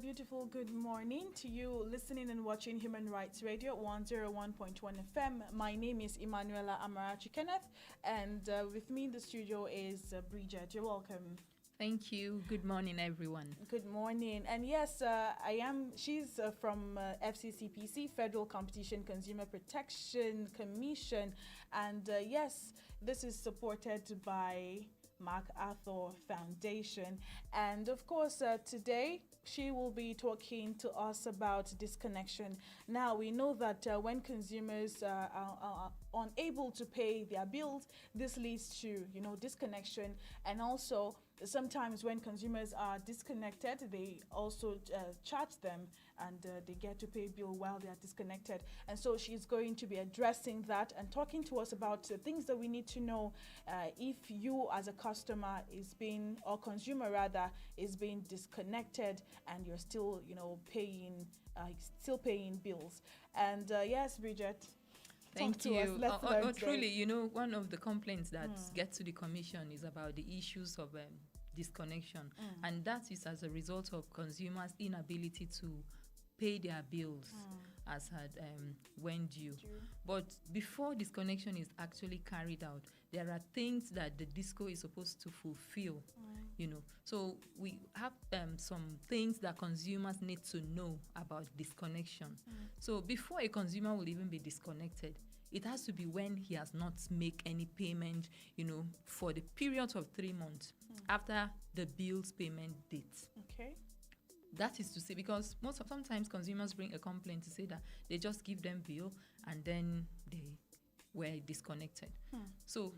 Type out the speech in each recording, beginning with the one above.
Beautiful good morning to you listening and watching Human Rights Radio 101.1 FM. My name is Emanuela Amarachi Kenneth, and with me in the studio is Bridget. You're welcome. Thank you. Good morning, everyone. Good morning. And yes, she's from FCCPC, Federal Competition Consumer Protection Commission. And yes, this is supported by MacArthur Foundation. And of course, today she will be talking to us about disconnection. Now, we know that when consumers are unable to pay their bills, this leads to, disconnection. And also, sometimes when consumers are disconnected, they also charge them and they get to pay bill while they are disconnected. And so she's going to be addressing that and talking to us about things that we need to know if you as a customer or consumer rather, is being disconnected and you're still, paying bills. And yes, Bridget. Thank you. Truly, one of the complaints that gets to the commission is about the issues of disconnection. And that is as a result of consumers' inability to pay their bills as had when due. But before disconnection is actually carried out, there are things that the DISCO is supposed to fulfill, So we have some things that consumers need to know about disconnection. So before a consumer will even be disconnected, it has to be when he has not made any payment, for the period of 3 months after the bill's payment date. Okay. That is to say, because sometimes consumers bring a complaint to say that they just give them bill and then they were disconnected. So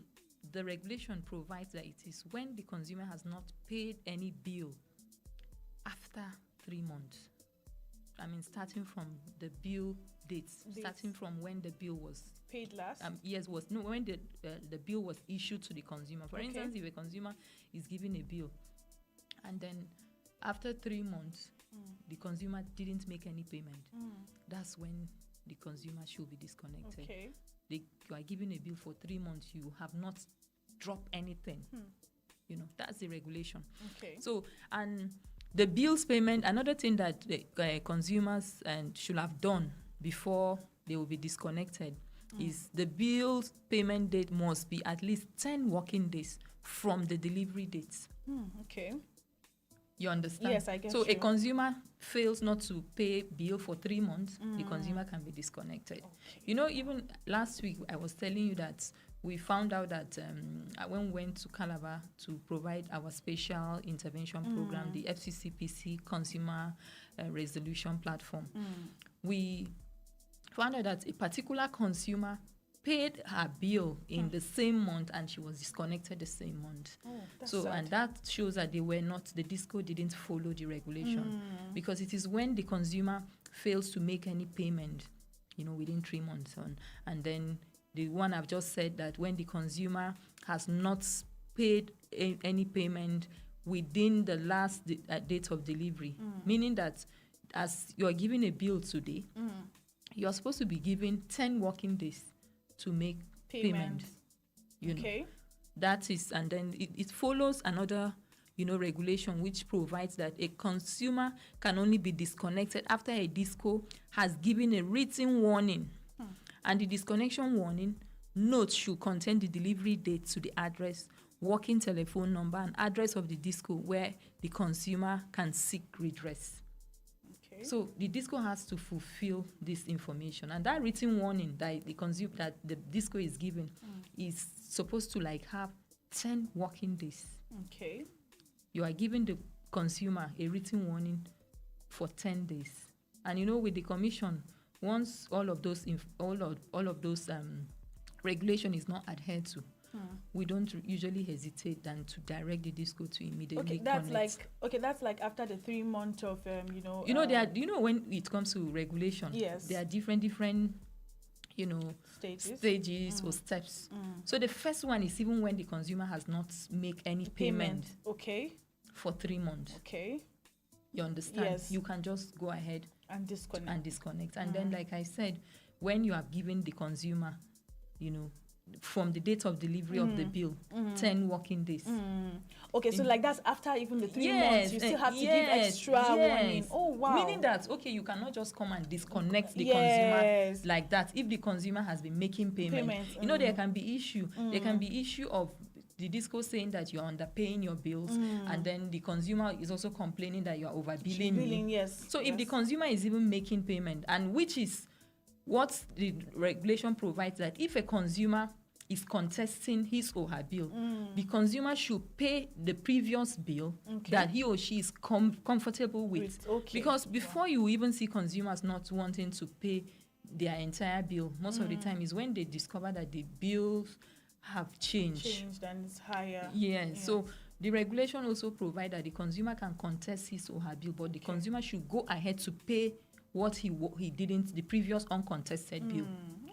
the regulation provides that it is when the consumer has not paid any bill after 3 months. Starting from the bill dates, starting from when the bill was paid last. When the bill was issued to the consumer. For instance, if a consumer is given a bill and then after 3 months, the consumer didn't make any payment. That's when the consumer should be disconnected. Okay. You are given a bill for 3 months, you have not dropped anything. That's the regulation. Okay. So, and the bills payment, another thing that the consumers should have done before they will be disconnected is the bills payment date must be at least 10 working days from the delivery date. Okay. You understand? Yes, I get so you. A consumer fails not to pay bill for 3 months, the consumer can be disconnected. Okay. Even last week, I was telling you that we found out that when we went to Calabar to provide our special intervention program, the FCCPC Consumer Resolution Platform, we found out that a particular consumer paid her bill in the same month and she was disconnected the same month. That's sad. And that shows that the DISCO didn't follow the regulation because it is when the consumer fails to make any payment, within 3 months and then the one I've just said that when the consumer has not paid any payment within the last date of delivery, meaning that as you are giving a bill today, you are supposed to be given 10 working days to make payment. Okay. That is, and then it follows another, regulation which provides that a consumer can only be disconnected after a DISCO has given a written warning. And the disconnection warning note should contain the delivery date to the address, working telephone number, and address of the DISCO where the consumer can seek redress. Okay. So the DISCO has to fulfill this information, and that written warning that the DISCO is given is supposed to have 10 working days. Okay. You are giving the consumer a written warning for 10 days, and with the commission, once all of those regulation is not adhered to, we don't usually hesitate than to direct the DISCO to immediately connect. That's like after the 3 months of when it comes to regulation, yes, there are different stages or steps. So the first one is even when the consumer has not made any payment. Okay. For 3 months. Okay. You understand? Yes. You can just go ahead and disconnect. And then, like I said, when you have given the consumer, from the date of delivery of the bill, 10 working days. Okay, so like that's after even the 3 months, you still have to give extra warning. Oh, wow. Meaning that, okay, you cannot just come and disconnect the consumer like that if the consumer has been making payment. You know, there can be issue. There can be issue of the disco saying that you're underpaying your bills, and then the consumer is also complaining that you're overbilling. So if the consumer is even making payment, and which is what the regulation provides, that if a consumer is contesting his or her bill, the consumer should pay the previous bill that he or she is comfortable with. Because before you even see consumers not wanting to pay their entire bill, most of the time is when they discover that the bills have changed and it's higher. So the regulation also provides that the consumer can contest his or her bill, but the consumer should go ahead to pay what he didn't, the previous uncontested bill.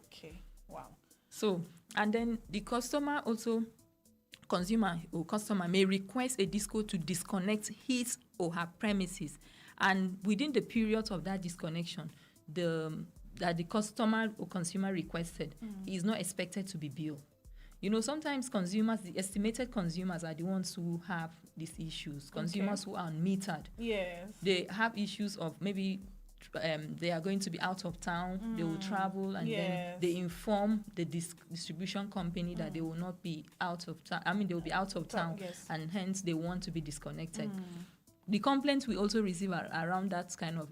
Okay, wow. So, and then the consumer may request a disco to disconnect his or her premises, and within the period of that disconnection, that the customer or consumer requested is not expected to be billed. You know, sometimes consumers, the estimated consumers are the ones who have these issues. Consumers who are unmetered. They have issues of maybe they are going to be out of town, they will travel, and then they inform the distribution company that they will not be out of town. I mean, they will be out of town, and hence they want to be disconnected. The complaints we also receive around that kind of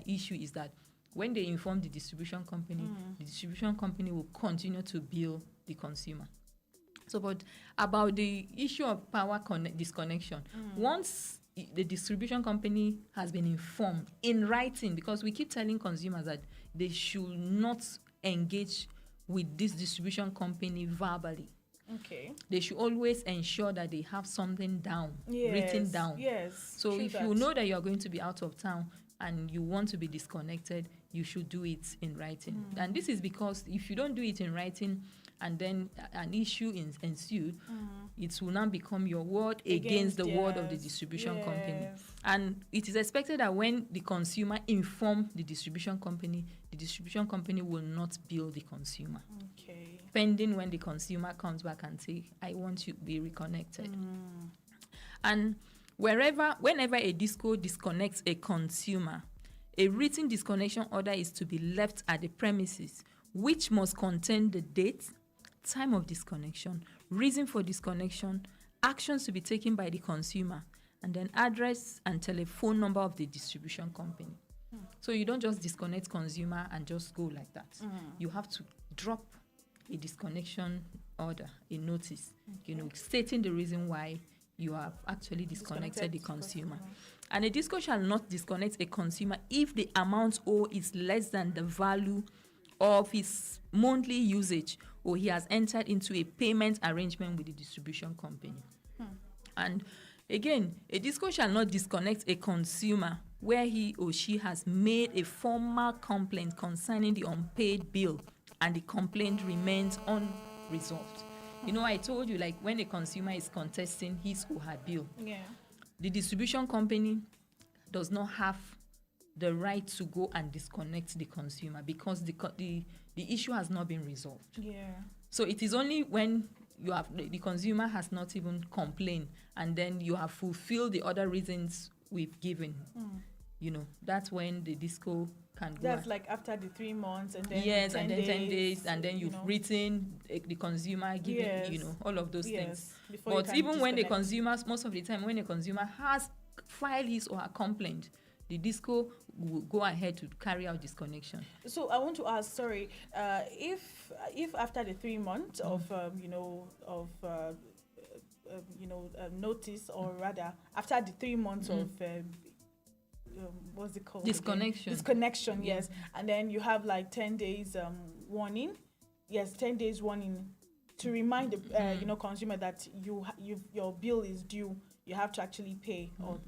issue is that when they inform the distribution company will continue to bill the consumer. So, but about the issue of power disconnection, once the distribution company has been informed in writing, because we keep telling consumers that they should not engage with this distribution company verbally. They should always ensure that they have something down, written down. So if you know that you're going to be out of town and you want to be disconnected, you should do it in writing. And this is because if you don't do it in writing and then an issue ensued, it will now become your word against the word of the distribution company. And it is expected that when the consumer informs the distribution company will not bill the consumer. Pending when the consumer comes back and say, I want you to be reconnected. And whenever a disco disconnects a consumer, a written disconnection order is to be left at the premises, which must contain the date, time of disconnection, reason for disconnection, actions to be taken by the consumer, and then address and telephone number of the distribution company. So you don't just disconnect consumer and just go like that. You have to drop a disconnection order, a notice, stating the reason why you have actually disconnected the consumer. And a disco shall not disconnect a consumer if the amount owed is less than the value of his monthly usage, or he has entered into a payment arrangement with the distribution company. And again, a disco shall not disconnect a consumer where he or she has made a formal complaint concerning the unpaid bill and the complaint remains unresolved. I told you, like, when a consumer is contesting his or her bill, the distribution company does not have the right to go and disconnect the consumer because the issue has not been resolved. So it is only when you have the consumer has not even complained and then you have fulfilled the other reasons we've given. That's when the disco can go. That's like after the 3 months and then 10 days, and then you've written the consumer giving all of those things. But even when the consumers, most of the time when the consumer has filed his or her complaint, the disco will go ahead to carry out disconnection. So I want to ask, if after the 3 months of notice, or rather after the 3 months of what's it called? Disconnection, yes. And then you have like 10 days warning. Yes, 10 days warning to remind the consumer that your bill is due. You have to actually pay, or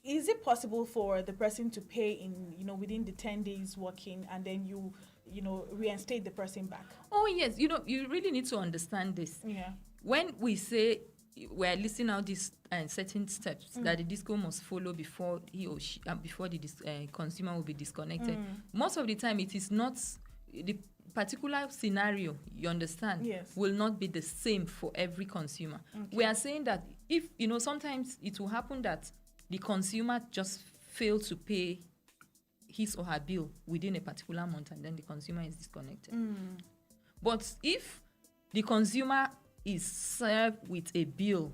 is it possible for the person to pay in within the 10 days working, and then you reinstate the person back? Oh yes, you really need to understand this. When we say we're listing out these certain steps that the disco must follow before he or she, before the consumer will be disconnected. Most of the time, it is not particular scenario, you understand, will not be the same for every consumer. We are saying that if, sometimes it will happen that the consumer just failed to pay his or her bill within a particular month, and then the consumer is disconnected. But if the consumer is served with a bill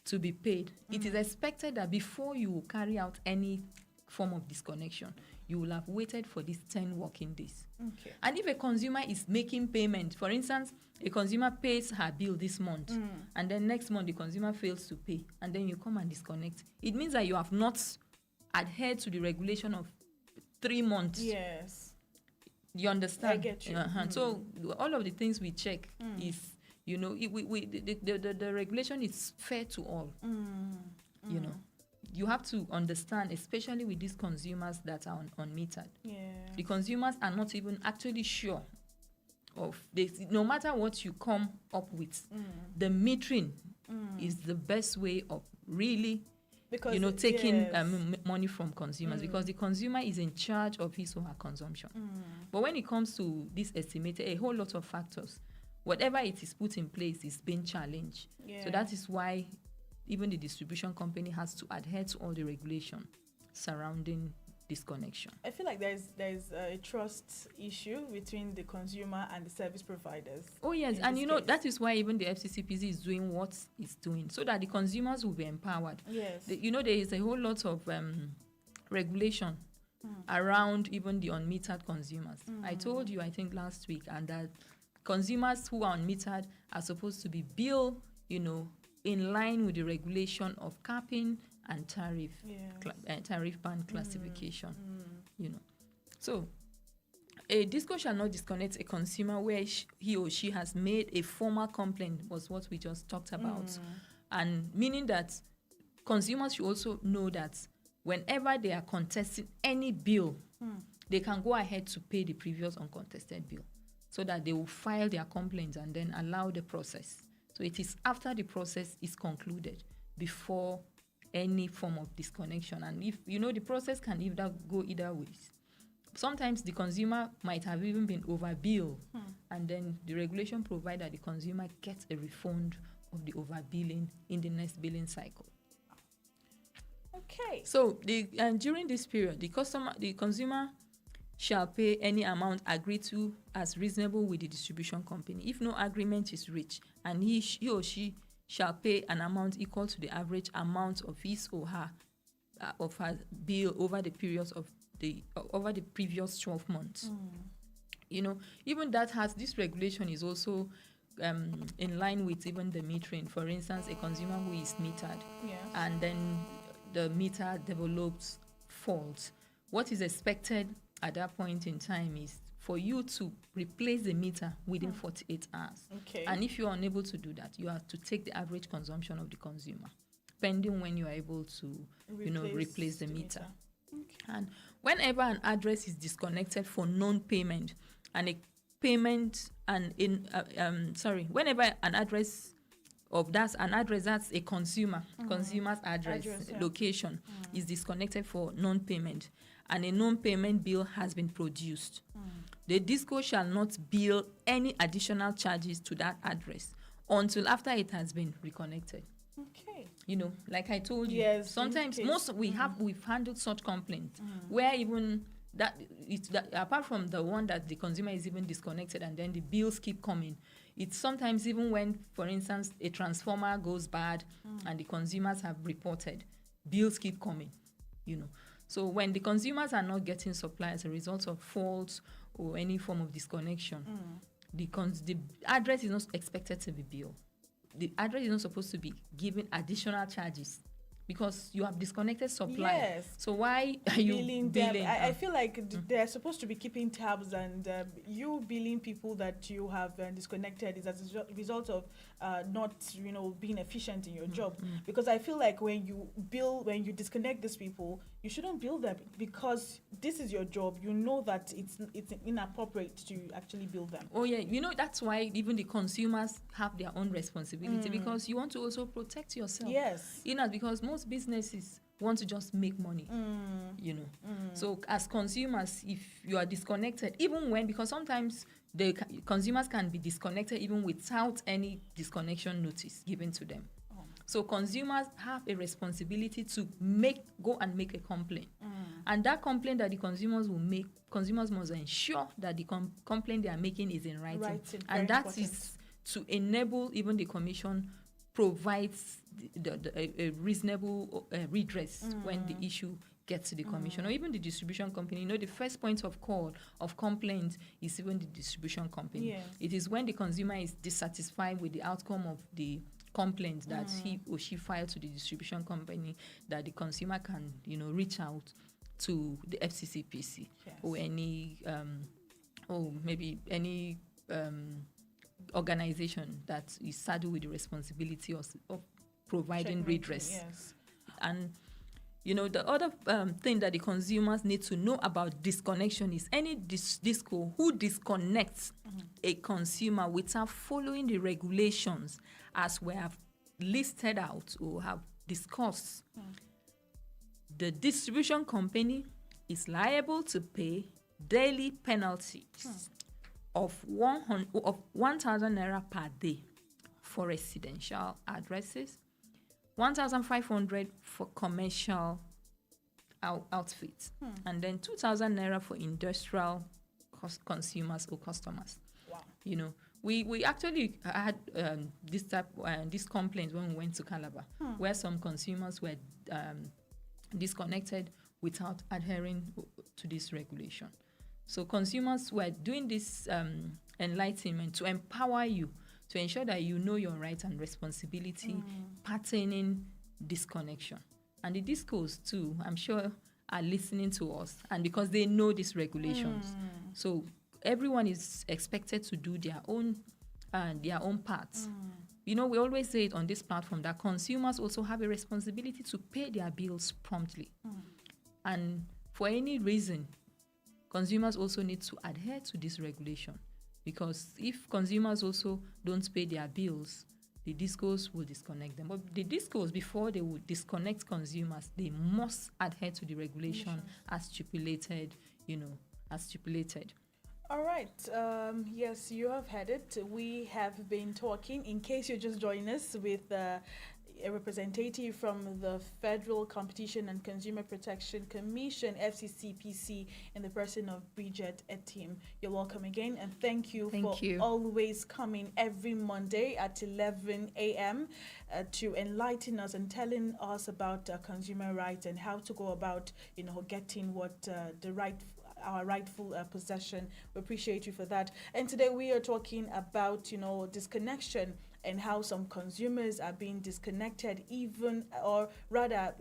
to be paid, it is expected that before you carry out any form of disconnection, you will have waited for these 10 working days. And if a consumer is making payment, for instance, a consumer pays her bill this month, and then next month the consumer fails to pay, and then you come and disconnect, it means that you have not adhered to the regulation of 3 months. Yes. You understand? I get you. So all of the things we check is, the regulation is fair to all. You have to understand, especially with these consumers that are unmetered. The consumers are not even actually sure of this. No matter what you come up with, the metering is the best way of really taking money from consumers, because the consumer is in charge of his or her consumption. But when it comes to this estimated, a whole lot of factors, whatever it is put in place is being challenged. So that is why even the distribution company has to adhere to all the regulation surrounding disconnection. I feel like there's a trust issue between the consumer and the service providers. Oh yes, and that is why even the FCCPC is doing what it's doing, so that the consumers will be empowered. Yes. There is a whole lot of regulation around even the unmetered consumers. I told you, I think last week, and that consumers who are unmetered are supposed to be billed, in line with the regulation of capping and tariff band classification. So a DISCO shall not disconnect a consumer where he or she has made a formal complaint, was what we just talked about. And meaning that consumers should also know that whenever they are contesting any bill, they can go ahead to pay the previous uncontested bill, so that they will file their complaints and then allow the process. So it is after the process is concluded before any form of disconnection. And if the process can go either ways. Sometimes the consumer might have even been overbilled, and then the regulation provides that the consumer gets a refund of the overbilling in the next billing cycle. Okay. So during this period, the consumer shall pay any amount agreed to as reasonable with the distribution company. If no agreement is reached, and he or she shall pay an amount equal to the average amount of his or her bill over the periods of over the previous 12 months. Even this regulation is also in line with even the metering. For instance, a consumer who is metered, and then the meter develops faults. What is expected at that point in time is for you to replace the meter within 48 hours. Okay. And if you are unable to do that, you have to take the average consumption of the consumer, pending when you are able to, replace the meter. Okay. And whenever an address is disconnected for non-payment, and a payment whenever an address that's a consumer's address location is disconnected for non-payment, and a non-payment bill has been produced, the DISCO shall not bill any additional charges to that address until after it has been reconnected. Okay. Like I told you, sometimes we've handled such complaints where even that apart from the one that the consumer is even disconnected and then the bills keep coming, it's sometimes even when, for instance, a transformer goes bad and the consumers have reported, bills keep coming, So when the consumers are not getting supply as a result of faults or any form of disconnection, the address is not expected to be billed. The address is not supposed to be given additional charges, because you have disconnected supply. Yes. So why are you billing? I feel like they're supposed to be keeping tabs, and you billing people that you have disconnected is as a result of not being efficient in your job. Because I feel like when you disconnect these people, you shouldn't bill them, because this is your job. You know that it's inappropriate to actually bill them. Oh yeah, that's why even the consumers have their own responsibility, because you want to also protect yourself. Yes. Because most businesses want to just make money, you know. So as consumers, if you are disconnected, even when, because sometimes the consumers can be disconnected even without any disconnection notice given to them. So consumers have a responsibility to go and make a complaint. And that complaint that the consumers will make, consumers must ensure that the complaint they are making is in writing. And that is to enable even the commission provides a reasonable redress when the issue gets to the commission, or even the distribution company. You know, the first point of call of complaint is even the distribution company. Yeah. It is when the consumer is dissatisfied with the outcome of the complaint that he or she filed to the distribution company, that the consumer can, you know, reach out to the FCCPC or any maybe any organization that is saddled with the responsibility of providing redress. Yes. And you know, the other thing that the consumers need to know about disconnection is any disco who disconnects a consumer without following the regulations as we have listed out or have discussed. The distribution company is liable to pay daily penalties of 1,000 naira per day for residential addresses, 1,500 for commercial outfits, and then 2,000 naira for industrial consumers or customers. Wow. You know, we actually had this complaint when we went to Calabar, where some consumers were disconnected without adhering to this regulation. So consumers were doing this enlightenment to empower you, to ensure that you know your rights and responsibility pertaining disconnection. And the discos too, I'm sure, are listening to us, and because they know these regulations. So everyone is expected to do their own parts. You know, we always say it on this platform that consumers also have a responsibility to pay their bills promptly. And for any reason, consumers also need to adhere to this regulation, because if consumers also don't pay their bills, the discos will disconnect them. But the discos, before they will disconnect consumers, they must adhere to the regulation as stipulated, All right. Yes, you have heard it. We have been talking, in case you're just joining us, with a representative from the Federal Competition and Consumer Protection Commission, FCCPC, in the person of Bridget Etim. You're welcome again, and thank you for always coming every Monday at 11 a.m. To enlighten us and telling us about consumer rights and how to go about, getting what our rightful possession. We appreciate you for that. And today we are talking about, disconnection and how some consumers are being disconnected even, or rather,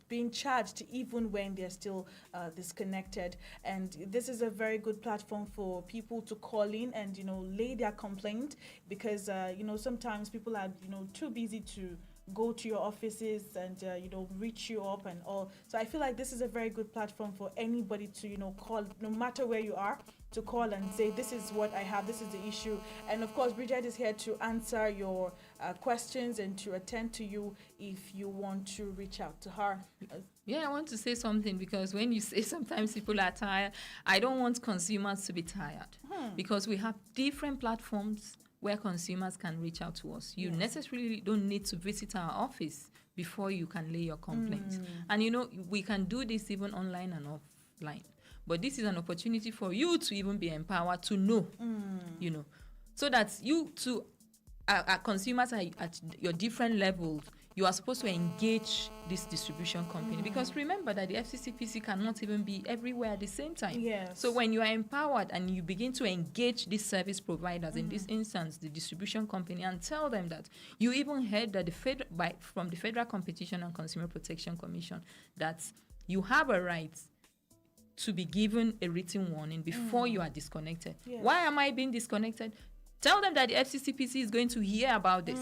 being charged even when they're still disconnected. And this is a very good platform for people to call in and, lay their complaint, because, sometimes people are, too busy to go to your offices and reach you up and all. So I feel like this is a very good platform for anybody to call, no matter where you are, to call and say, this is what I have, this is the issue. And of course, Bridget is here to answer your questions and to attend to you if you want to reach out to her. I want to say something, because when you say sometimes people are tired, I don't want consumers to be tired, because we have different platforms where consumers can reach out to us. You necessarily don't need to visit our office before you can lay your complaints. And we can do this even online and offline. But this is an opportunity for you to even be empowered to know, so that you too, consumers are at your different levels. You are supposed to engage this distribution company, because remember that the FCCPC cannot even be everywhere at the same time. Yes. So when you are empowered and you begin to engage these service providers, in this instance, the distribution company, and tell them that you even heard that from the Federal Competition and Consumer Protection Commission that you have a right to be given a written warning before you are disconnected. Yes. Why am I being disconnected? Tell them that the FCCPC is going to hear about this.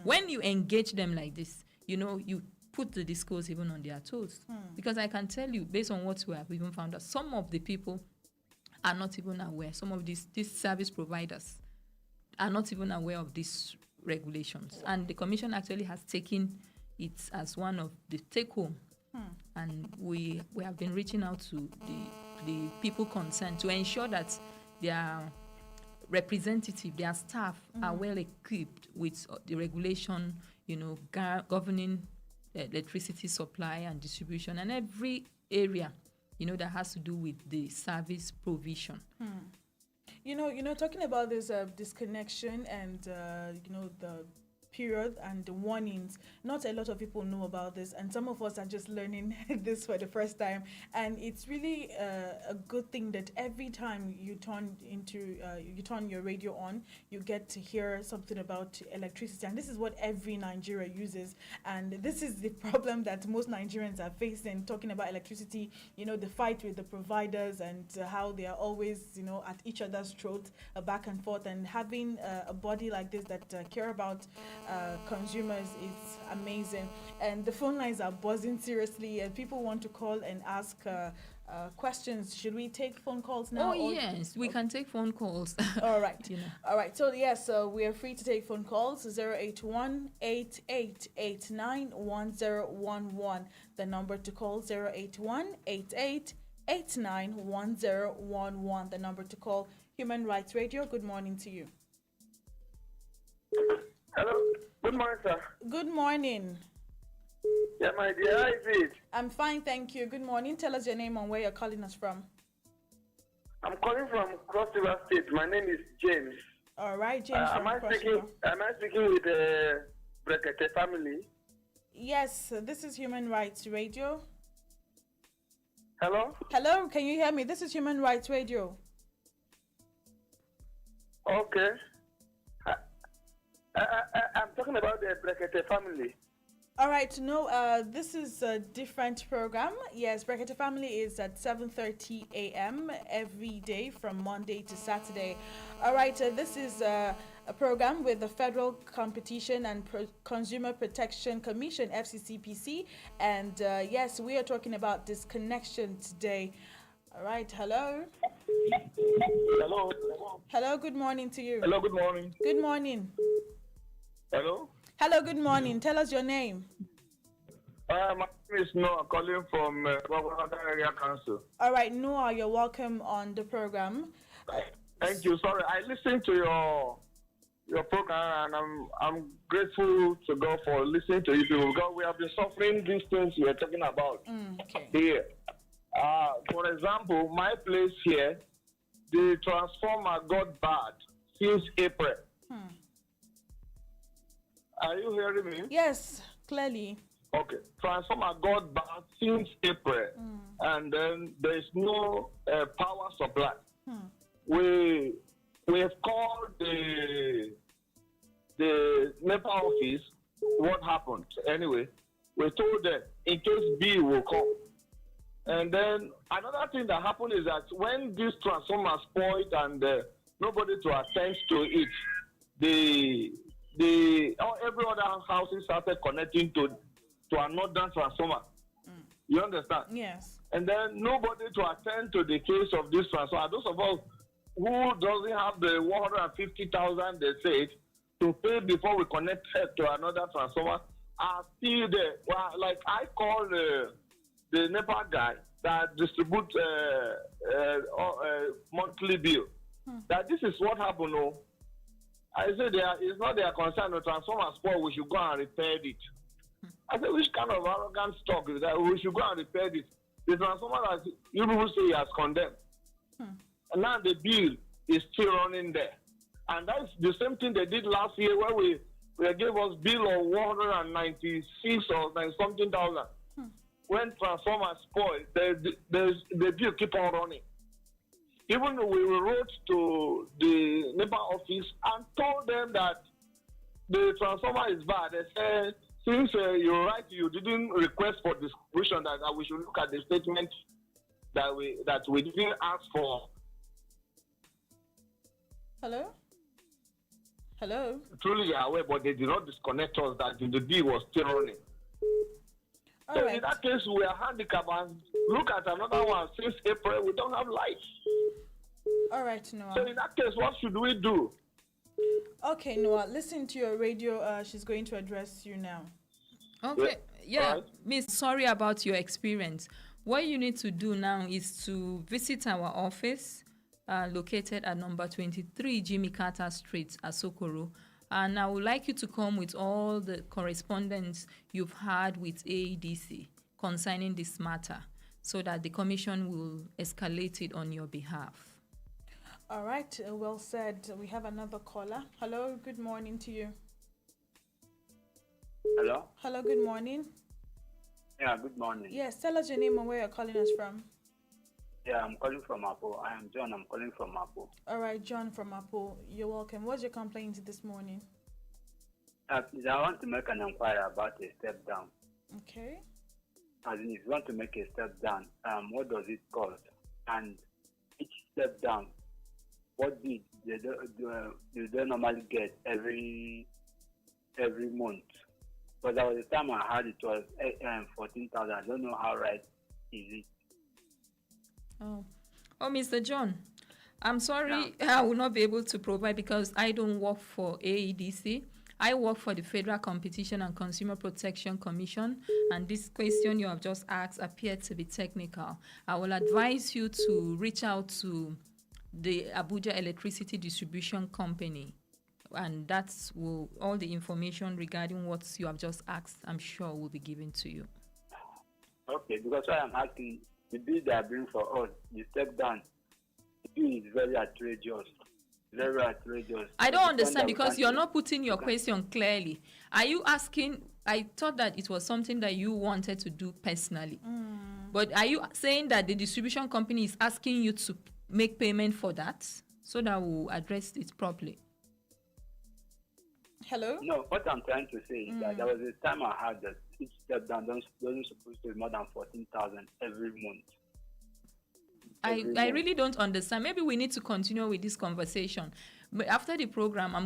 When you engage them like this, you put the discourse even on their toes. Because I can tell you, based on what we have even found, that some of the people are not even aware. Some of these service providers are not even aware of these regulations. And the Commission actually has taken it as one of the take-home And we have been reaching out to the people concerned to ensure that their representative, their staff are well equipped with the regulation, governing electricity supply and distribution, and every area, that has to do with the service provision. Talking about this disconnection and the period and the warnings, not a lot of people know about this, and some of us are just learning this for the first time. And it's really a good thing that every time you turn your radio on, you get to hear something about electricity. And this is what every Nigeria uses, and this is the problem that most Nigerians are facing, talking about electricity. The fight with the providers and how they are always at each other's throat, back and forth. And having a body like this that care about consumers is amazing. And the phone lines are buzzing seriously, and people want to call and ask questions. Should we take phone calls now? Oh, yes, we can take phone calls. All right. All right. So, yes, we are free to take phone calls. 081-8889-1011. The number to call, 081-8889-1011. The number to call. Human Rights Radio, good morning to you. Hello. Good morning, sir. Good morning. Yeah, my dear, how is it? I'm fine, thank you. Good morning. Tell us your name and where you're calling us from. I'm calling from Cross River State. My name is James. All right, James from Cross River. Am I speaking with the Brekete family? Yes, this is Human Rights Radio. Hello? Hello, can you hear me? This is Human Rights Radio. Okay. I'm talking about the Brekete family. All right, this is a different program. Yes, Brekete Family is at 7:30 a.m. every day from Monday to Saturday. All right, this is a program with the Federal Competition and Consumer Protection Commission, FCCPC. And yes, we are talking about disconnection today. All right, hello. Hello. Hello, good morning to you. Hello, good morning. Good morning. Hello. Hello, good morning. Tell us your name. My name is Noah, calling from Wagwalada Area Council. All right, Noah, you're welcome on the program. Thank you. Sorry, I listened to your program, and I'm grateful to God for listening to you people, because we have been suffering these things we are talking about here. For example, my place here, the transformer got bad since April. Are you hearing me? Yes, clearly. Okay. Transformer got bad since April, and then there is no power supply. We have called the NEPA office. What happened? Anyway, we told them in case bill will come. And then another thing that happened is that when this transformer spoiled and nobody to attend to it, every other houses started connecting to another transformer. You understand? Yes. And then nobody to attend to the case of this transformer. Those of us who doesn't have the 150,000 they said to pay before we connect to another transformer are still there. Well, like I call the NEPA guy that distributes monthly bill. That this is what happened. Oh. I said it's not their concern. The transformer spoiled, we should go and repair it. I said, which kind of arrogant talk is that? We should go and repair it. The transformer that you people say he has condemned. And now the bill is still running there. And that's the same thing they did last year, where they gave us bill of 196 or 90 something thousand. When transformer spoiled, the bill keep on running. Even we wrote to the NEPA office and told them that the transformer is bad. They said, since you're right, you didn't request for distribution, that we should look at the statement that we didn't ask for. Hello? Hello? Truly, they are aware, but they did not disconnect us that the bill was still running. So in that case, we are handicapped, and look at another one. Since April, we don't have lights. All right, Noah. So in that case, what should we do? Okay, Noah, listen to your radio. She's going to address you now. Okay. Yeah. Right. Miss, sorry about your experience. What you need to do now is to visit our office located at number 23 Jimmy Carter Street, Asokoro. And I would like you to come with all the correspondence you've had with AEDC concerning this matter so that the commission will escalate it on your behalf. All right, well said. We have another caller. Hello, good morning to you. Hello? Hello, good morning. Yeah, good morning. Yes, tell us your name and where you're calling us from. Yeah, I'm calling from Apo. I am John. I'm calling from Apo. All right, John from Apo. You're welcome. What's your complaint this morning? Please, I want to make an inquiry about a step down. Okay. As in, if you want to make a step down, what does it cost? And each step down, what do they normally get every month? Because there was a time I had it was 14,000. I don't know how right is it. Oh, Mr. John, I'm sorry, I will not be able to provide because I don't work for AEDC. I work for the Federal Competition and Consumer Protection Commission, and this question you have just asked appeared to be technical. I will advise you to reach out to the Abuja Electricity Distribution Company, and that's all the information regarding what you have just asked, I'm sure, will be given to you. Okay, because what I'm asking, the bill they are bringing for us, the step down, the bill is very outrageous. Very outrageous. I don't understand because you're not putting your question clearly. Are you asking? I thought that it was something that you wanted to do personally. But are you saying that the distribution company is asking you to make payment for that so that we'll address it properly? Hello? No, what I'm trying to say is that there was a time I had that each step down doesn't supposed to be more than 14,000 every month. I really don't understand. Maybe we need to continue with this conversation. But after the program, I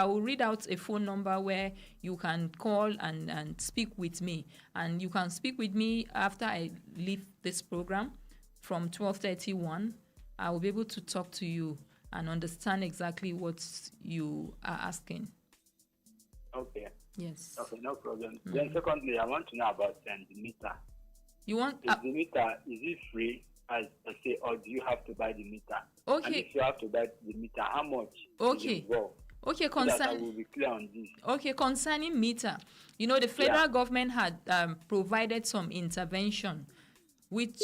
will read out a phone number where you can call and speak with me. And you can speak with me after I leave this program from 12:31. I will be able to talk to you and understand exactly what you are asking. Okay. Yes. Okay, no problem. Then secondly, I want to know about the meter. You want the meter, is it free? As I say, or do you have to buy the meter? Okay. And if you have to buy the meter, how much? Okay. Okay, I will be clear on this. Okay, concerning meter, the federal government had provided some intervention, which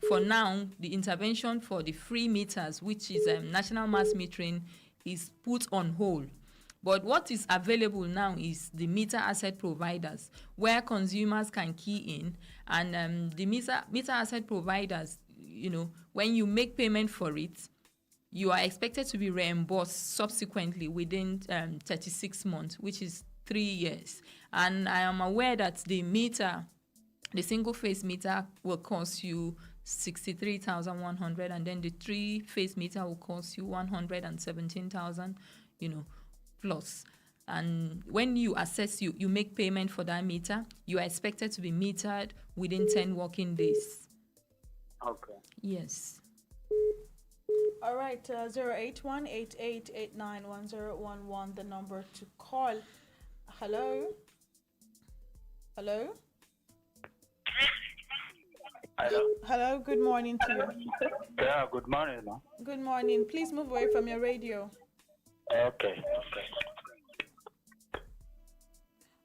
for now the intervention for the free meters, which is national mass metering, is put on hold. But what is available now is the meter asset providers, where consumers can key in, and the meter asset providers, when you make payment for it, you are expected to be reimbursed subsequently within 36 months, which is 3 years. And I am aware that the single-phase meter will cost you 63,100, and then the three-phase meter will cost you 117,000, plus. And when you assess, you make payment for that meter, you are expected to be metered within 10 working days. Okay. Yes. All right, 08188891011, the number to call. Hello? Hello? Hello. Hello, good morning to you. Yeah, good morning, ma. Good morning. Please move away from your radio. Okay.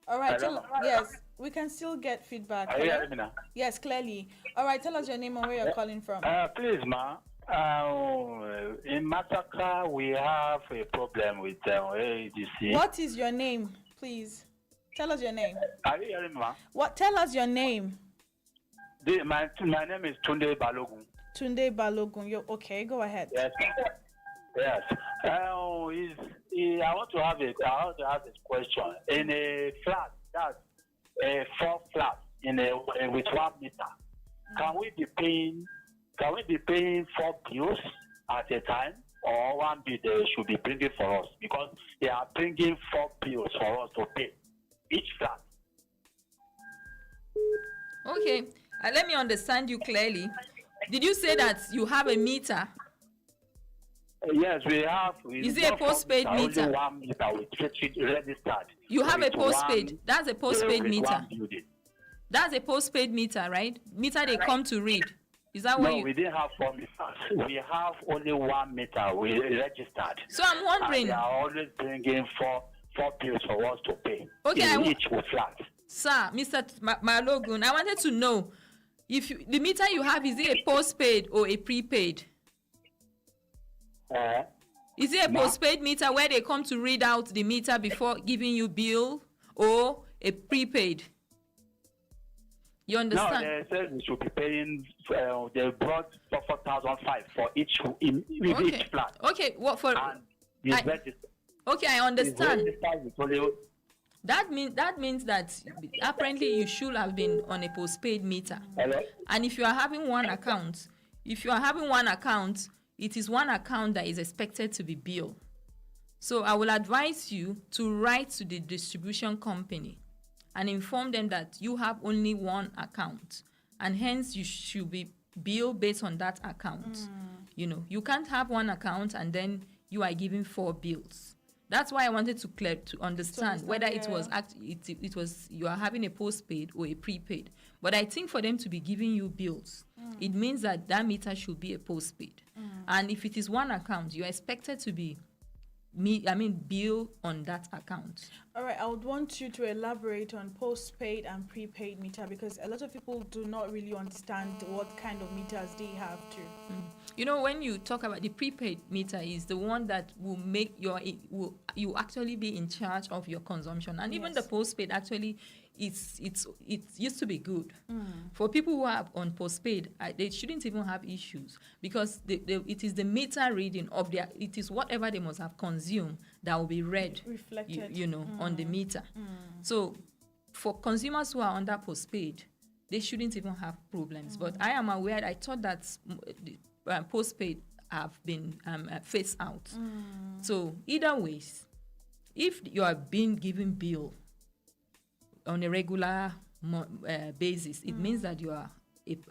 All right. Yes, we can still get feedback. Are you hearing me now? Yes, clearly. All right. Tell us your name and where you're calling from. Please, ma. In Massacre, we have a problem with AEDC. What is your name, please? Tell us your name. Are you hearing me, ma? Tell us your name. My name is Tunde Balogun. Tunde Balogun. Okay, go ahead. Yes. Yes. I want to have this question. In a flat, that's a 4 flats with 1 meter. Can we be paying 4 bills at a time, or 1 bill they should be bringing for us, because they are bringing 4 bills for us to pay each flat? Okay, let me understand you clearly. Did you say that you have a meter? Yes, we have. Is it a postpaid meter? Only 1 meter with registered. You have a postpaid. That's a postpaid meter. That's a postpaid meter, right? Meter they come to read. Is that what we didn't have 4 meters. We have only 1 meter we registered. So I'm wondering. And they are always bringing four bills for us to pay. Okay, each with flat. Sir, Mr. Malogun, I wanted to know if the meter you have, is it a postpaid or a prepaid? Is it a postpaid meter where they come to read out the meter before giving you bill, or a prepaid? You understand? No, they said we should be paying. They brought 4,500 for each each flat. Okay, what for? Okay, I understand. That means that apparently you should have been on a postpaid meter. Hello? And if you are having one account, it is one account that is expected to be billed. So I will advise you to write to the distribution company and inform them that you have only one account, and hence you should be billed based on that account. You know, you can't have one account and then you are giving 4 bills. That's why I wanted to understand whether it was it was you are having a postpaid or a prepaid. But I think for them to be giving you bills, it means that meter should be a postpaid. And if it is one account, you are expected to be bill on that account. All right, I would want you to elaborate on postpaid and prepaid meter, because a lot of people do not really understand what kind of meters they have too. You know, when you talk about the prepaid meter, is the one that will make you actually be in charge of your consumption, and even the postpaid actually. It used to be good. For people who are on postpaid, they shouldn't even have issues, because it is the meter reading of it is whatever they must have consumed that will be read, reflected, on the meter. So for consumers who are under postpaid, they shouldn't even have problems. But I am aware, I thought that postpaid have been phased out. So either ways, if you are being given bill on a regular basis, it means that you are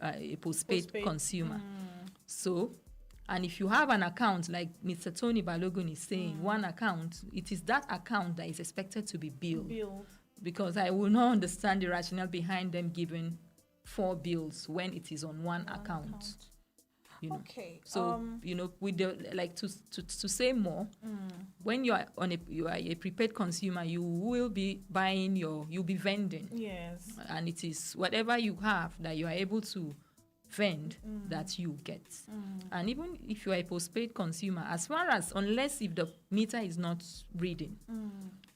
a postpaid consumer. So, and if you have an account, like Mr. Tony Balogun is saying, one account, it is that account that is expected to be billed. Because I will not understand the rationale behind them giving 4 bills when it is on one account. Okay. So with to say more, when you are a prepaid consumer, you will be buying you'll be vending. Yes. And it is whatever you have that you are able to vend that you get. And even if you are a postpaid consumer, unless if the meter is not reading,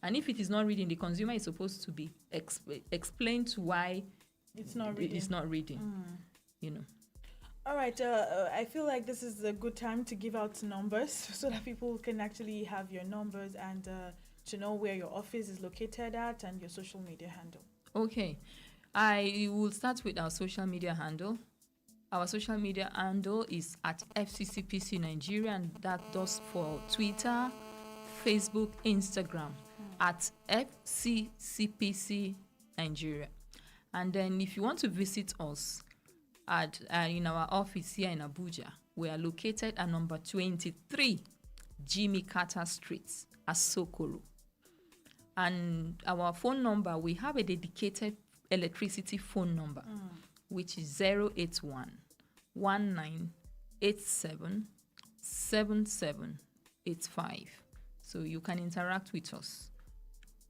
and if it is not reading, the consumer is supposed to be explained to why it's not reading. All right, I feel like this is a good time to give out numbers so that people can actually have your numbers and to know where your office is located at and your social media handle. Okay, I will start with our social media handle. Our social media handle is at FCCPC Nigeria, and that does for Twitter, Facebook, Instagram at FCCPC Nigeria. And then if you want to visit us, in our office here in Abuja, we are located at number 23 Jimmy Carter Street, Asokoro. And our phone number, we have a dedicated electricity phone number, which is 081 1987 7785. So you can interact with us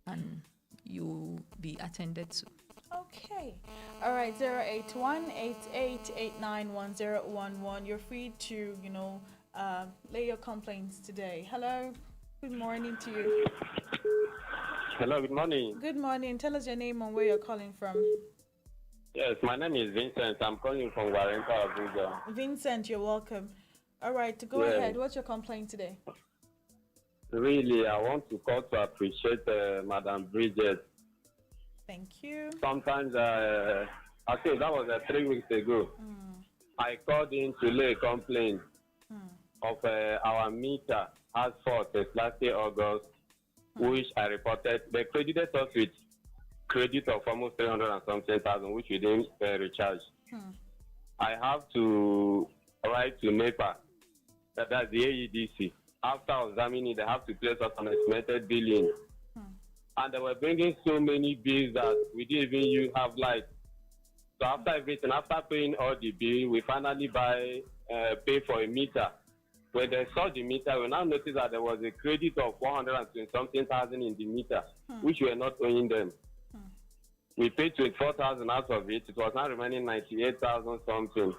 and you'll be attended to. Okay. All right, 081-8889-1011. You're free to, lay your complaints today. Hello. Good morning to you. Hello, good morning. Good morning. Tell us your name and where you're calling from. Yes, my name is Vincent. I'm calling from Warrenta, Abuja. Vincent, you're welcome. All right, go ahead. What's your complaint today? Really, I want to call to appreciate Madam Bridget. Thank you. Sometimes, I think that was 3 weeks ago. I called in to lay a complaint of our meter has fault last year, August, which I reported. They credited us with credit of almost 300 and something thousand, which we didn't recharge. I have to write to NEPA that's the AEDC. After examining, they have to place us on estimated billing. And they were bringing so many bills that we didn't even have light. So after everything, after paying all the bill, we finally pay for a meter. When they saw the meter, we now noticed that there was a credit of 420-something thousand in the meter, which we were not owing them. We paid 24,000 out of it. It was now remaining 98,000 something.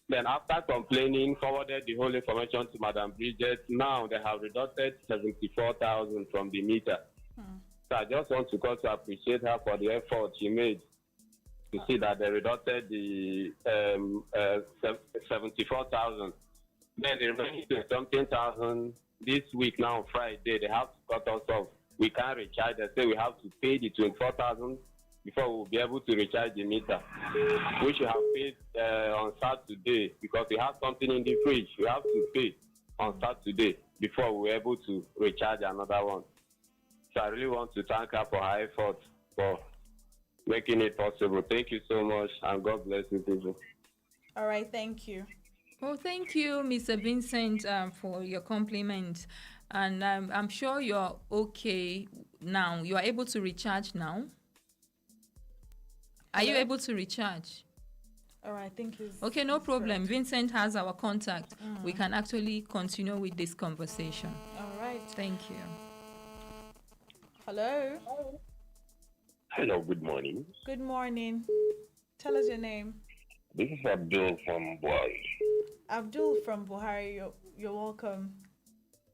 Then after complaining, forwarded the whole information to Madam Bridget. Now they have deducted 74,000 from the meter. So I just want to call to appreciate her for the effort she made to see that they deducted the 74,000. Then the remaining something thousand this week now on Friday, they have to cut us off. We can't recharge. They say we have to pay the 24,000 before we'll be able to recharge the meter. We should have paid on Saturday because we have something in the fridge. We have to pay on Saturday before we're able to recharge another one. So I really want to thank her for her effort for making it possible. Thank you so much, and God bless you people. All right, thank you. Well, thank you, Mr. Vincent, for your compliment. And I'm sure you're okay now. You are able to recharge now. Are you able to recharge? All right, thank you. Okay, no problem. Vincent has our contact. We can actually continue with this conversation. All right. Thank you. Hello. Hello, good morning. Good morning. Tell us your name. This is Abdul from Buhari. Abdul from Buhari, you're welcome.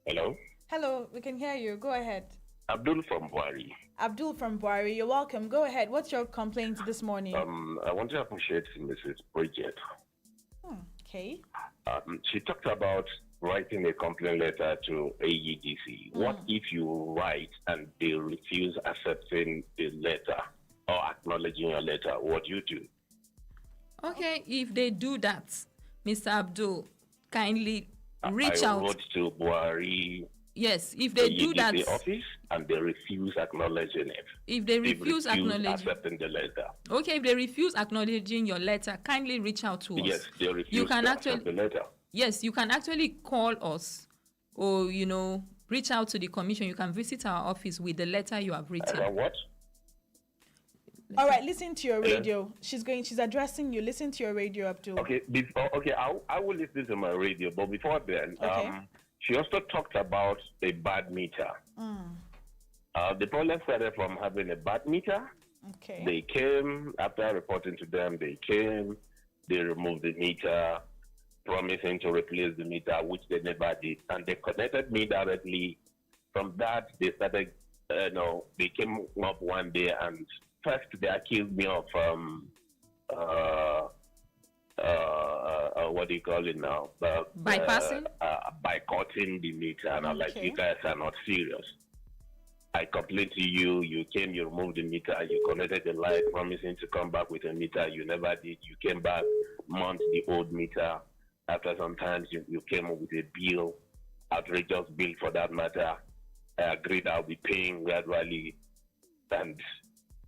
Hello? Hello, we can hear you. Go ahead. Abdul from Buhari. Abdul from Buhari, you're welcome. Go ahead. What's your complaint this morning? I want to appreciate Mrs. Bridget. Okay. She talked about writing a complaint letter to AEDC. What if you write and they refuse accepting the letter or acknowledging your letter? What do you do? Okay, if they do that, Mr. Abdul, kindly reach out. I wrote to Buhari. Yes, if they do that, the office and they refuse acknowledging it. If they refuse accepting the letter. Okay, if they refuse acknowledging your letter, kindly reach out to us. Yes, they refuse to accept the letter. Yes, you can actually call us or, reach out to the commission. You can visit our office with the letter you have written. What? All right, listen to your radio. She's addressing you. Listen to your radio, Abdul. Okay, I will listen to my radio, but before then, she also talked about a bad meter. The problem started from having a bad meter. Okay. They came, after reporting to them, they removed the meter, promising to replace the meter, which they never did. And they connected me directly. From that, they started, they came up one day and first they accused me of, what do you call it now? Bypassing? Boycotting the meter. And I'm like, you guys are not serious. I complained to you, you came, you removed the meter, you connected the light, promising to come back with a meter. You never did. You came back, mount the old meter. After some time, you came up with a bill, outrageous bill for that matter. I agreed I'll be paying gradually. And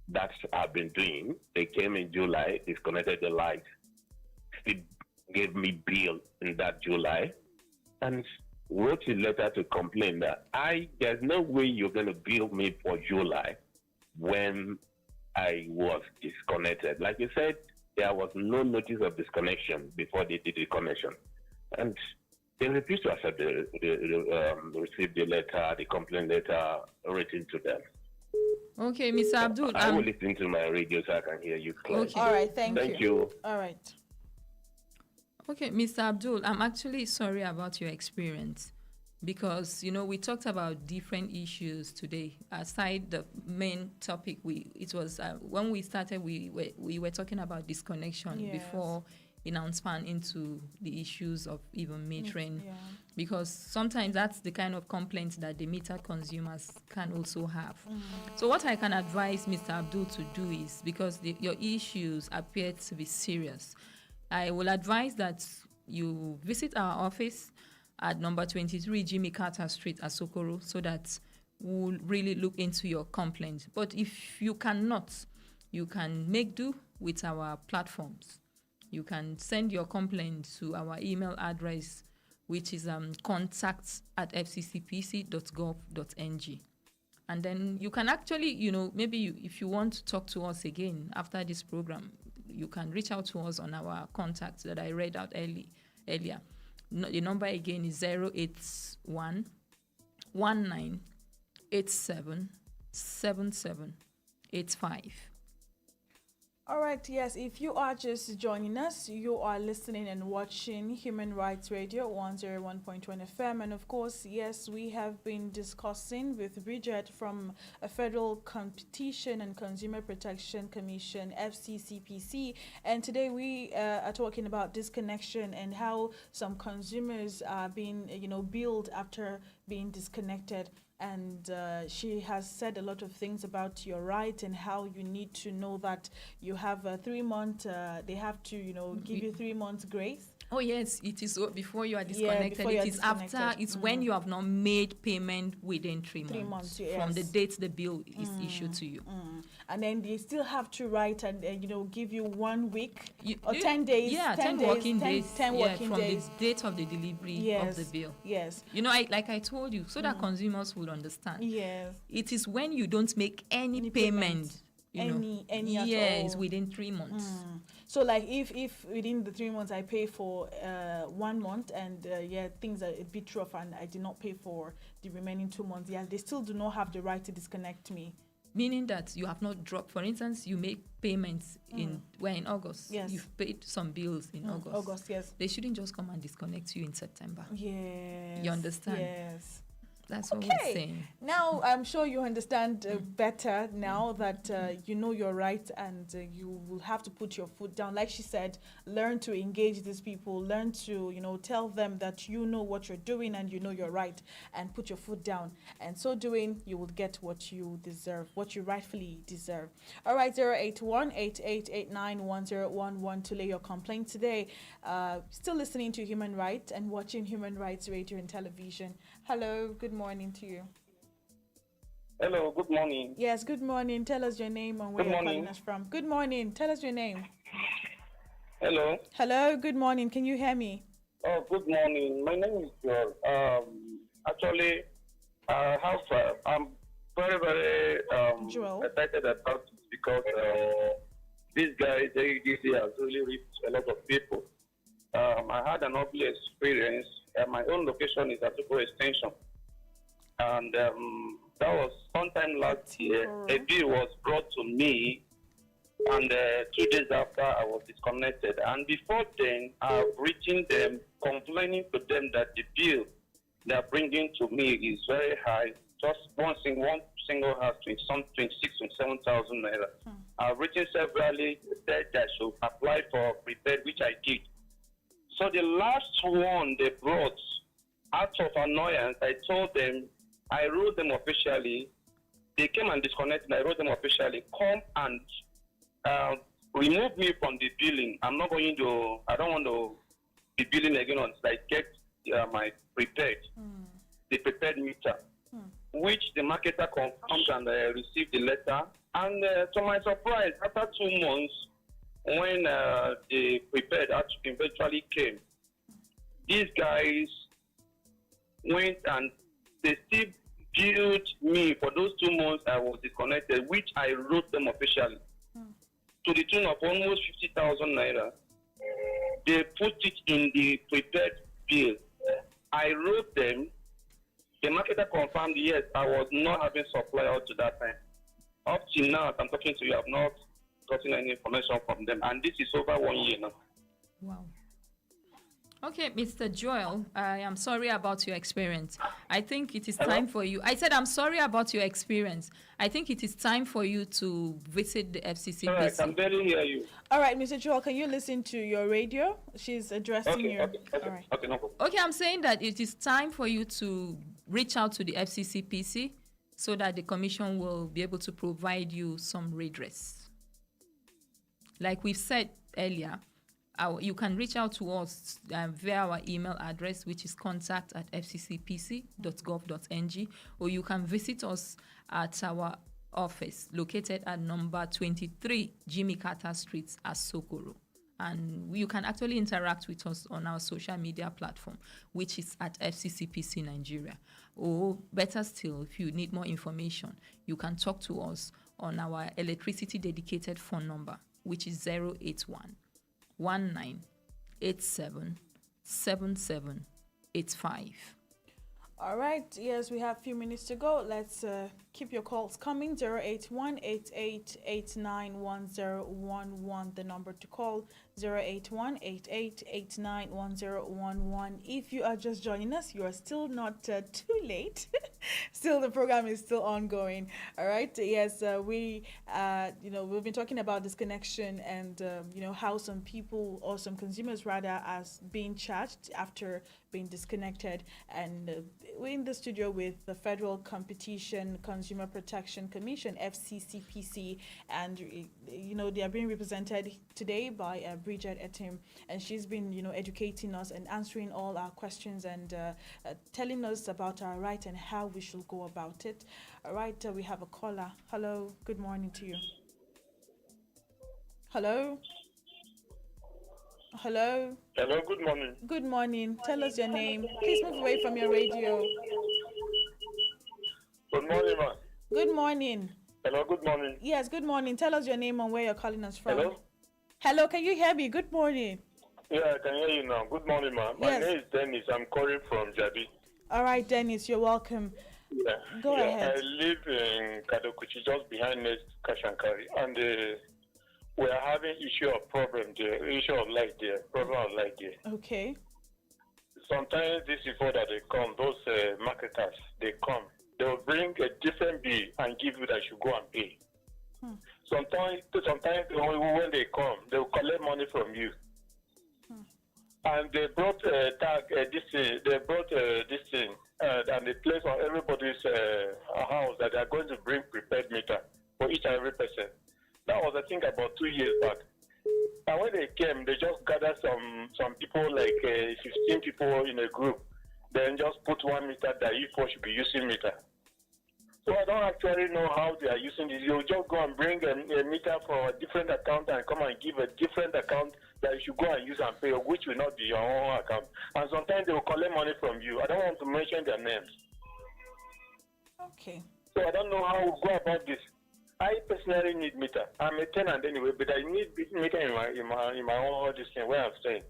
that's what I've been doing. They came in July, disconnected the light, still gave me bill in that July, and wrote a letter to complain that there's no way you're going to bill me for July when I was disconnected. Like you said, there was no notice of disconnection before they did the connection. And they refused to accept receive the letter, the complaint letter written to them. Okay, Mr. Abdul. I will listen to my radio so I can hear you clearly. Okay. All right, thank you. All right. Okay, Mr. Abdul, I'm actually sorry about your experience because, we talked about different issues today. Aside the main topic, it was when we started, we were talking about disconnection before we now span into the issues of even metering, because sometimes that's the kind of complaints that the meter consumers can also have. So what I can advise Mr. Abdul to do is, because your issues appear to be serious, I will advise that you visit our office at number 23 Jimmy Carter Street, Asokoro, so that we'll really look into your complaint. But if you cannot, you can make do with our platforms. You can send your complaint to our email address, which is contacts@fccpc.gov.ng. And then you can actually, maybe if you want to talk to us again after this program, you can reach out to us on our contacts that I read out earlier. The number again is 081 1987 7785. All right, yes, if you are just joining us, you are listening and watching Human Rights Radio 101.1 FM. And of course, yes, we have been discussing with Bridget from a Federal Competition and Consumer Protection Commission, FCCPC. And today we are talking about disconnection and how some consumers are being, billed after being disconnected. And she has said a lot of things about your right and how you need to know that you have a 3 month, they have to, give you 3 months grace. Oh, yes, it is before you are disconnected. Before you are disconnected. After, it's when you have not made payment within 3 months. 3 months, yes. From the date the bill is issued to you. And then they still have to write and, give you 1 week or 10 days. Yeah, 10 days, working days. 10 working from days. the date of the delivery of the bill. Yes. Like I told you, so that consumers would understand. Yes. It is when you don't make any payment. Any yes, within 3 months. So like if within the 3 months I pay for 1 month and things are a bit rough and I did not pay for the remaining 2 months, they still do not have the right to disconnect me. Meaning that you have not dropped. For instance, you make payments in August. Yes. You've paid some bills in August. August, yes. They shouldn't just come and disconnect you in September. Yes. You understand? Yes. That's what we're saying. Now, I'm sure you understand better now that you know your right and you will have to put your foot down. Like she said, learn to engage these people, learn to, tell them that you know what you're doing and you know your right and put your foot down. And so doing, you will get what you deserve, what you rightfully deserve. All right, 081-8889-1011 to lay your complaint today. Still listening to Human Rights and watching Human Rights Radio and television. Hello, good morning to you. Hello, good morning. Yes, good morning. Tell us your name and where you're calling us from. Good morning. Tell us your name. Hello. Hello, good morning. Can you hear me? Oh, good morning. My name is Joel. Actually, I'm very, very excited about it because this guy, JDC, has really reached a lot of people. I had an ugly experience. My own location is at Atubo Extension. And that was sometime last year. A bill was brought to me, and 2 days after I was disconnected. And before then, I've written them, complaining to them that the bill they're bringing to me is very high. Just one single house, 27,000 naira. I've written severally that I should apply for prepaid, which I did. So the last one they brought, out of annoyance, I told them, I wrote them officially. They came and disconnected. I wrote them officially. Come and remove me from the billing. I don't want to be billing again until I get my prepaid, the prepaid meter, which the marketer confirmed and received the letter. And to my surprise, after 2 months, when the prepaid eventually came, these guys went and they still billed me for those 2 months I was disconnected, which I wrote them officially, to the tune of almost 50,000 naira. They put it in the prepaid bill. I wrote them. The marketer confirmed, yes, I was not having supply up to that time. Up till now, as I'm talking to you, I've not gotten any information from them, and this is over 1 year now. Wow. Okay, Mr. Joel, I am sorry about your experience. I think it is time for you. I said I'm sorry about your experience. I think it is time for you to visit the FCCPC. All right, I can barely hear you. All right, Mr. Joel, can you listen to your radio? She's addressing you. Okay, all right. Okay, no problem. Okay, I'm saying that it is time for you to reach out to the FCCPC so that the commission will be able to provide you some redress. Like we've said earlier, you can reach out to us via our email address, which is contact@fccpc.gov.ng, or you can visit us at our office located at number 23 Jimmy Carter Street at Sokoro. And you can actually interact with us on our social media platform, which is at FCCPC Nigeria. Or better still, if you need more information, you can talk to us on our electricity dedicated phone number, which is 081 1987 7785. All right. Yes, we have a few minutes to go. Let's keep your calls coming. 081-8889-1011. The number to call 081-8889-1011. If you are just joining us, you are still not too late. Still, the program is still ongoing. All right. Yes, we've been talking about disconnection and how some people or some consumers rather are being charged after being disconnected, and we're in the studio with the Federal Competition Consumer Protection Commission, FCCPC, and they are being represented today by Bridget Etim, and she's been educating us and answering all our questions and telling us about our right and how we should go about it. All right, we have a caller. Hello, good morning to you. Hello. Hello. Hello, good morning. Good morning. Tell us your name. Please move away from your radio. Good morning, ma'am. Good morning. Hello, good morning. Yes, good morning. Tell us your name and where you're calling us from. Hello? Hello, can you hear me? Good morning. Yeah, I can hear you now. Good morning, ma'am. My name is Dennis. I'm calling from Jabi. All right, Dennis, you're welcome. Yeah. Go ahead. I live in Kadokuchi, just behind next Kashankari, and we are having issue of light there. Okay. Sometimes this before that they come, those marketers, they come. They'll bring a different bill and give you that you go and pay. Sometimes when they come, they'll collect money from you. And they brought this thing, and they place on everybody's house that they are going to bring prepared meter for each and every person. That was, I think, about 2 years back. And when they came, they just gathered some people, like 15 people in a group, then just put 1 meter that each one should be using meter. So I don't actually know how they are using this. You just go and bring a meter from a different account and come and give a different account that you should go and use and pay, which will not be your own account. And sometimes they will collect money from you. I don't want to mention their names. Okay. So I don't know how we go about this. I personally need meter. I'm a tenant anyway, but I need meter in my own this thing where I'm staying.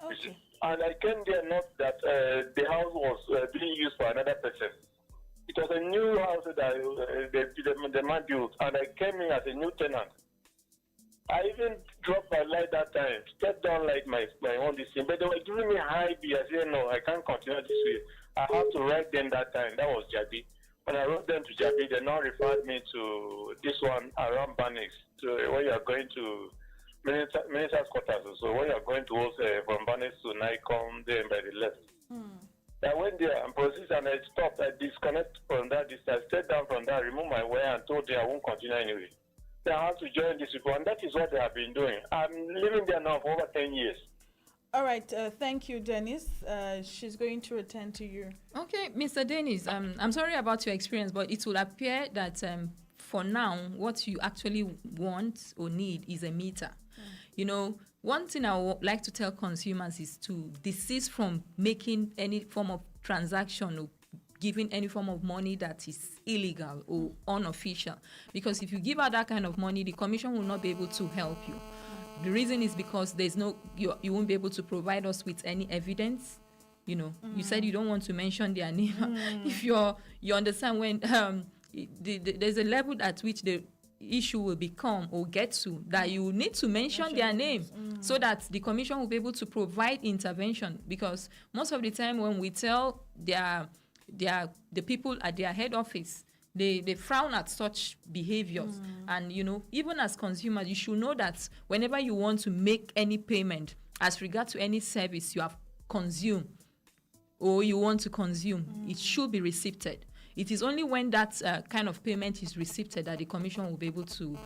Okay. And I came there not that the house was being used for another person. It was a new house that the man built, and I came in as a new tenant. I even dropped my light that time, stepped down like my own this thing, but they were giving me high bill. I said, no, I can't continue this way. I had to write them that time. That was Jabi. When I wrote them to Jabi, they now referred me to this one around Banix, to where you are going to Minister's quarters. So when you are going towards from Banix to Nikon, there by the left. I went there and proceeded, and I stopped. I disconnected from that distance, stayed down from that, removed my wire, and told them I won't continue anyway. Then I had to join these people, and that is what they have been doing. I'm living there now for over 10 years. All right, thank you, Dennis. She's going to attend to you. Okay, Mr. Dennis, I'm sorry about your experience, but it will appear that for now, what you actually want or need is a meter. One thing I would like to tell consumers is to desist from making any form of transaction or giving any form of money that is illegal or unofficial. Because if you give out that kind of money, the commission will not be able to help you. The reason is because you won't be able to provide us with any evidence. You said you don't want to mention their name. If you understand when there's a level at which the issue will become or get to that you need to mention their name so that the commission will be able to provide intervention, because most of the time when we tell the people at their head office, they frown at such behaviors. And even as consumers, you should know that whenever you want to make any payment as regard to any service you have consumed or you want to consume, it should be receipted. It is only when that kind of payment is received that the commission will be able to,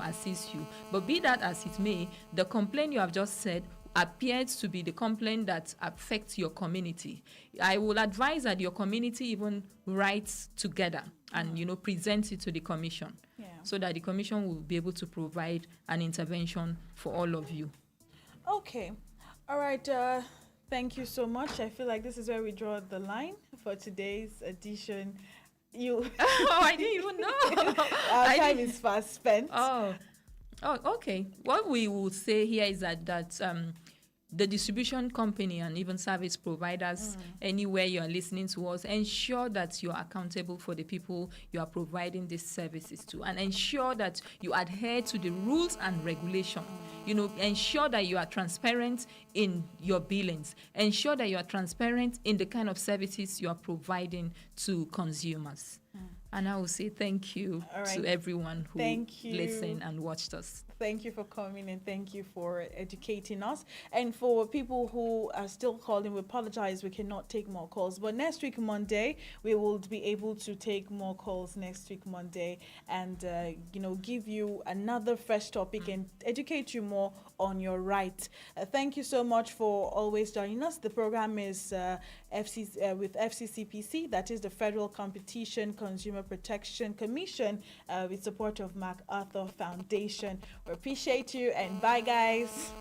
assist you. But be that as it may, the complaint you have just said appears to be the complaint that affects your community. I will advise that your community even writes together and, presents it to the commission. Yeah. so that the Commission will be able to provide an intervention for all of you. Okay. All right. Thank you so much. I feel like this is where we draw the line for today's edition. Oh, I didn't even know. Our time is fast spent. Oh, okay. What we would say here is that the distribution company and even service providers, anywhere you are listening to us, ensure that you are accountable for the people you are providing these services to, and ensure that you adhere to the rules and regulation. Ensure that you are transparent in your billings. Ensure that you are transparent in the kind of services you are providing to consumers. And I will say thank you to everyone who listened and watched us. Thank you for coming and thank you for educating us. And for people who are still calling, we apologize, we cannot take more calls. But next week, Monday, we will be able to take more calls next week, Monday, and, give you another fresh topic and educate you more on your right. Thank you so much for always joining us. The program is with FCCPC, that is the Federal Competition Consumer Protection Commission, with support of MacArthur Foundation. We appreciate you and bye, guys.